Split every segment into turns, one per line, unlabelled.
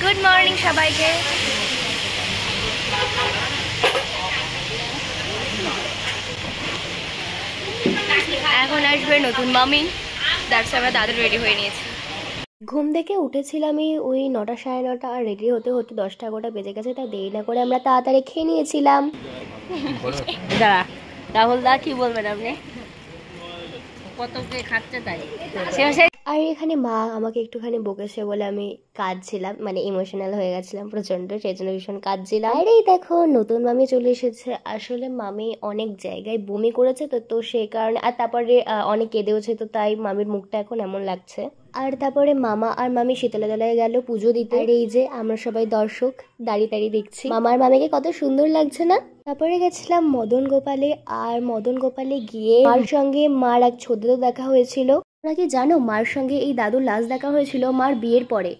Good morning সবাইকে। এখন আসবে নতুন মামি, দ্যাটস আমরা তাড়াতাড়ি রেডি হয়ে নিয়েছি। ঘুম থেকে উঠেছিলামই ওই 9টা সাড়ে 9টা, আর রেডি হতে হতে 10টা 11টা বেজে গেছে। তা দেরি না করে আমরা তাড়াতাড়ি খেয়ে নিয়েছিলাম।
দাঁড়া, রাহুল দা কি বলবেন আপনি? কতকে খাচ্ছে তাই।
আর এখানে মা আমাকে একটুখানি বকেছে বলে আমি কাঁদছিলাম, মানে ইমোশনাল হয়ে গেছিলাম প্রচন্ড, সেই জন্য ভীষণ কাঁদছিলাম। আর এই দেখো নতুন মামি চলে এসেছে। আসলে মামি অনেক জায়গায় বমি করেছে তো সেই কারণে, আর তারপরে অনেক কেঁদেওছে, তো তাই মামির মুখটা এখন এমন লাগছে। আর তারপরে মামা আর মামি শীতলাতলায় গেল পুজো দিতে। আর এই যে আমরা সবাই দর্শক দাঁড়িয়ে দাঁড়িয়ে দেখছি মামার মামিকে কত সুন্দর লাগছে না। তারপরে গেছিলাম মদন গোপালে, আর মদন গোপালে গিয়ে মার সঙ্গে মার এক ছোট দেখা হয়েছিল। তোমরা কি জানো মার সঙ্গে এই দাদুর লাস্ট দেখা হয়েছিল মার বিয়ের পরে।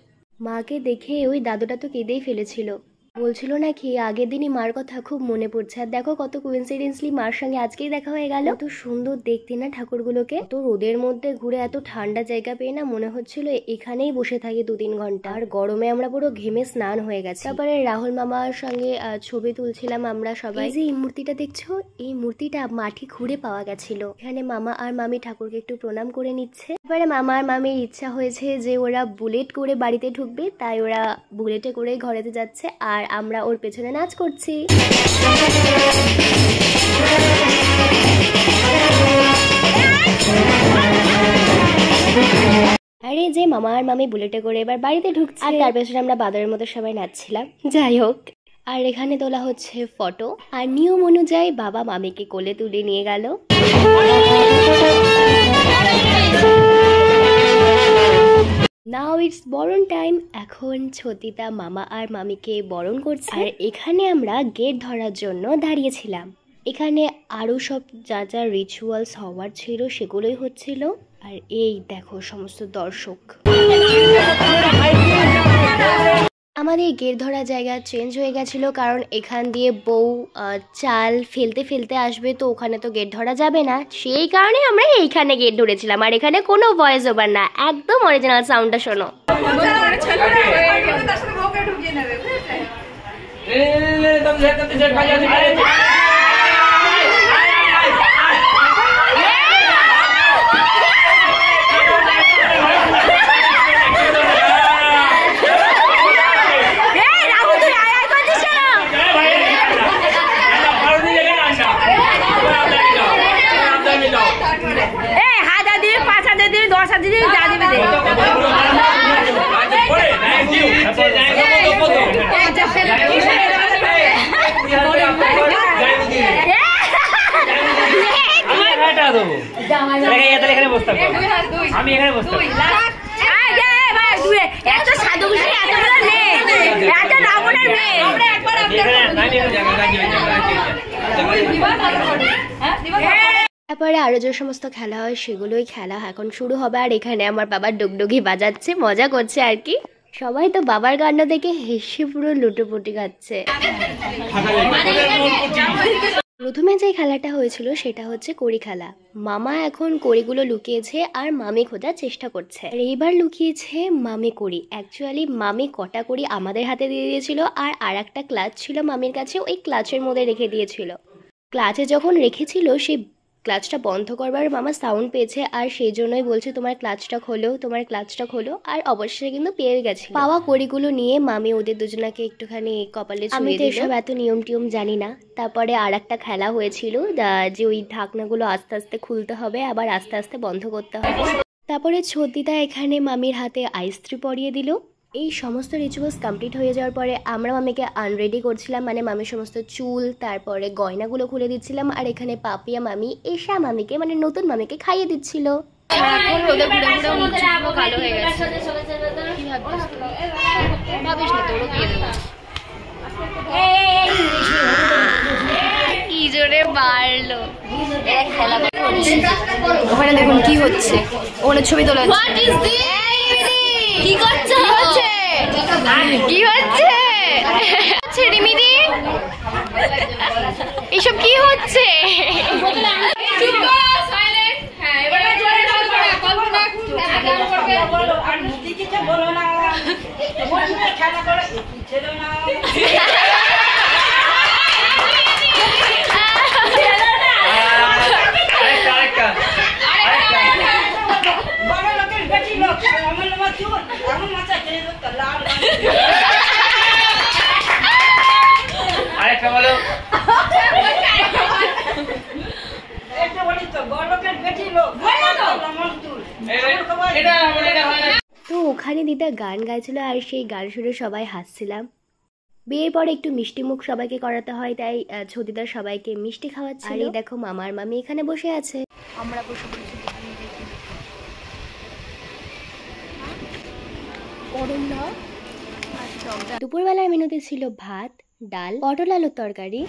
মাকে দেখে ওই দাদুটা তো কেঁদেই ফেলেছিল, বলছিল নাকি আগের দিনই মার কথা খুব মনে পড়ছে। আর দেখো কত কোইন্সিডেন্সলি মার সঙ্গে আজকেই দেখা হয়ে গেল। এত সুন্দর দেখতে না ঠাকুরগুলোকে, তো রোদের মধ্যে ঘুরে এত ঠান্ডা জায়গা পেয়ে না মনে হচ্ছিল এখানেই বসে থাকি 2-3 ঘন্টা। আর গরমে আমরা পুরো ঘেমে স্নান হয়ে গেছি। তারপরে রাহুল মামার সঙ্গে ছবি তুলছিলাম আমরা সবাই। যে এই মূর্তিটা দেখছো, এই মূর্তিটা মাটি খুঁড়ে পাওয়া গেছিল। এখানে মামা আর মামি ঠাকুরকে একটু প্রণাম করে নিচ্ছে। এবারে মামা আর মামির ইচ্ছা হয়েছে যে ওরা বুলেট করে বাড়িতে ঢুকবে, তাই ওরা বুলেটে করে ঘরেতে যাচ্ছে আর আমরা ওর পেছনে নাচ করছি। আরে যে মামা আর মামি বুলেটে করে এবার বাড়িতে ঢুকছে, আর তার পেছনে আমরা বাদরের মতো সবাই নাচছিলাম। যাই হোক, আর এখানে তোলা হচ্ছে ফটো। আর নিয়ম অনুযায়ী বাবা মামিকে কোলে তুলে নিয়ে গেল। নাও ইটস বরণ টাইম। এখন ছতিতা মামা আর মামিকে বরণ করছে। আর এখানে আমরা গেট ধরার জন্য দাঁড়িয়েছিলাম। এখানে আরো সব যা যা রিচুয়ালস হওয়ার ছিল সেগুলোই হচ্ছিল। আর এই দেখো সমস্ত দর্শক। আমাদের গেট ধরা জায়গা চেঞ্জ হয়ে গেছিল, কারণ এখান দিয়ে বউ চাল ফেলতে ফেলতে আসবে, তো ওখানে তো গেট ধরা যাবে না। সেই কারণে আমরা এইখানে গেট ধরেছিলাম। আর এখানে কোনো ভয়েস ওভার না, একদম অরিজিনাল সাউন্ডটা শোনো। তারপরে আরো যে সমস্ত খেলা হয় সেগুলোই খেলা এখন শুরু হবে। আর এখানে আমার বাবা ডুগডুগি বাজাচ্ছে, মজা করছে আর কি। সবাই তো বাবার গান দেখে হেসে পুরো লুটোপুটি খাচ্ছে। প্রথমে যে খেলাটা হয়েছিল সেটা হচ্ছে কড়ি খেলা। মামা এখন কড়িগুলো লুকিয়েছে আর মামি খোঁজার চেষ্টা করছে। আর এইবার লুকিয়েছে মামি কড়ি। অ্যাকচুয়ালি মামি কটা কড়ি আমাদের হাতে দিয়ে দিয়েছিল, আর একটা ক্লাচ ছিল মামির কাছে, ওই ক্লাচের মধ্যে রেখে দিয়েছিল। ক্লাচে যখন রেখেছিল সেই ক্লাচটা বন্ধ করবার মামা সাউন্ড পেয়েছে, আর সেই জন্যই বলছে তোমার ক্লাচটা খোলো, তোমার ক্লাচটা খোলো। আর অবশ্যই কিন্তু পেয়ে গেছে। পাওয়া কড়িগুলো নিয়ে মামি ওদের দুজনাকে একটুখানি কপালে ছুঁয়ে দিল। আমি তো এসব এত নিয়ম টিয়ম জানি না। তারপরে আর একটা খেলা হয়েছিল যে ওই ঢাকনাগুলো আস্তে আস্তে খুলতে হবে, আবার আস্তে আস্তে বন্ধ করতে হবে। তারপরে ছতিদা এখানে মামির হাতে আইস্ত্রি পরিয়ে দিল। এই সমস্ত রিচুয়ালস কমপ্লিট হয়ে যাওয়ার পরে আমরা মামিকে আনরেডি করছিলাম, মানে মামির সমস্ত চুল তারপরে গয়নাগুলো খুলে দিচ্ছিলাম। আর এখানে পাপিয়া মামি এসা মামিকে, মানে নতুন মামিকে খাইয়ে দিচ্ছিল। কি জোরে বাড়লো ওখানে, দেখুন কি হচ্ছে। ওখানে ছবি তোলা হচ্ছে। কি করছো? কি হচ্ছে রিমিদি? এসব কি হচ্ছে?
আরেকটা বলো।
তো ওখানে দিদা গান গাইছিল আর সেই গান শুনে সবাই হাসছিলাম। বিয়ের পর একটু মিষ্টি মুখ সবাইকে করাতে হয়, তাই ছদিদা সবাইকে মিষ্টি খাওয়াচ্ছে। আর এই দেখো মামার মামি এখানে বসে আছে।
আমরা বসে বসে গরম না।
দুপুরবেলার মেনুতে ছিল ভাত, ডাল, পটল আলুর তরকারি,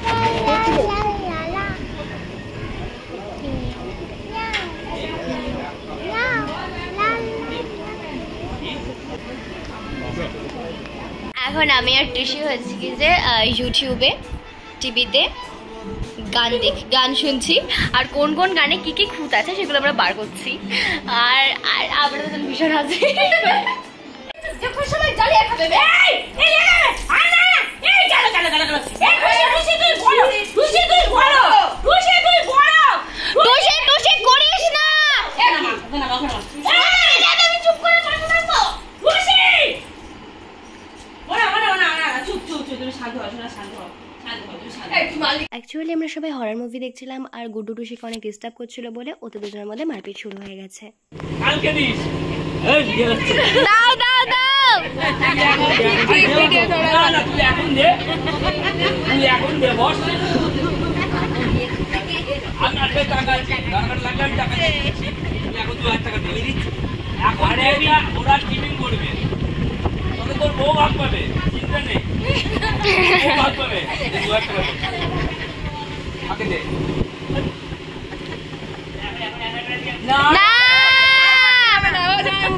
এখন আমি আর টিসি হচ্ছে কি যে ইউটিউবে টিভিতে গান শুনছি, আর কোন কোন গানে কি কি খুঁত আছে সেগুলো আমরা বার করছি। আর আমরা তো ভীষণ হাসি।
সবাই জ্বালিয়ে খাবে।
করিস না। অ্যাকচুয়ালি আমরা সবাই হরর মুভি দেখছিলাম আর গুড্ডু টুসিকে অনেক ডিস্টার্ব করছিল বলে ওদের দুজনের মধ্যে মারপিট শুরু হয়ে গেছে। দাও দাও দাও।
ওরা টিমিং করবে, তোর বউ ভাগ পাবে, চিন্তা নেই, ভাগ পাবে।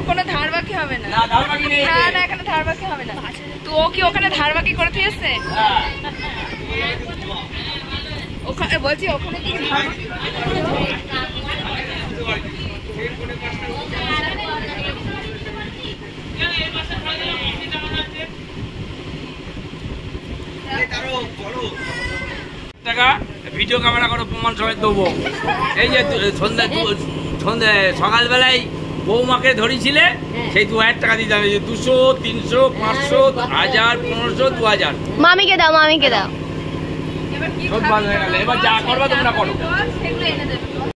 কোনো ধার বাকি হবে না। না এখানে ধার বাকি হবে না। তো ও কি ওখানে ধার বাকি করে দিয়েছে? ওখানে বলছি ওখানে কি
টাকা ভিডিও ক্যামেরা করে প্রমাণ সবাই দেবো। এই যে সন্ধ্যা সকালবেলায় বৌমাকে ধরেছিলে, সেই 2000 টাকা দিতে হবে। 200, 300, 500, 1000, 1500, 2000।
মামিকে দাও, মামিকে দাও।
সব বাদ হয়ে গেল। এবার যা করবা তোমরা করো।
সেগুলো এনে দেবে।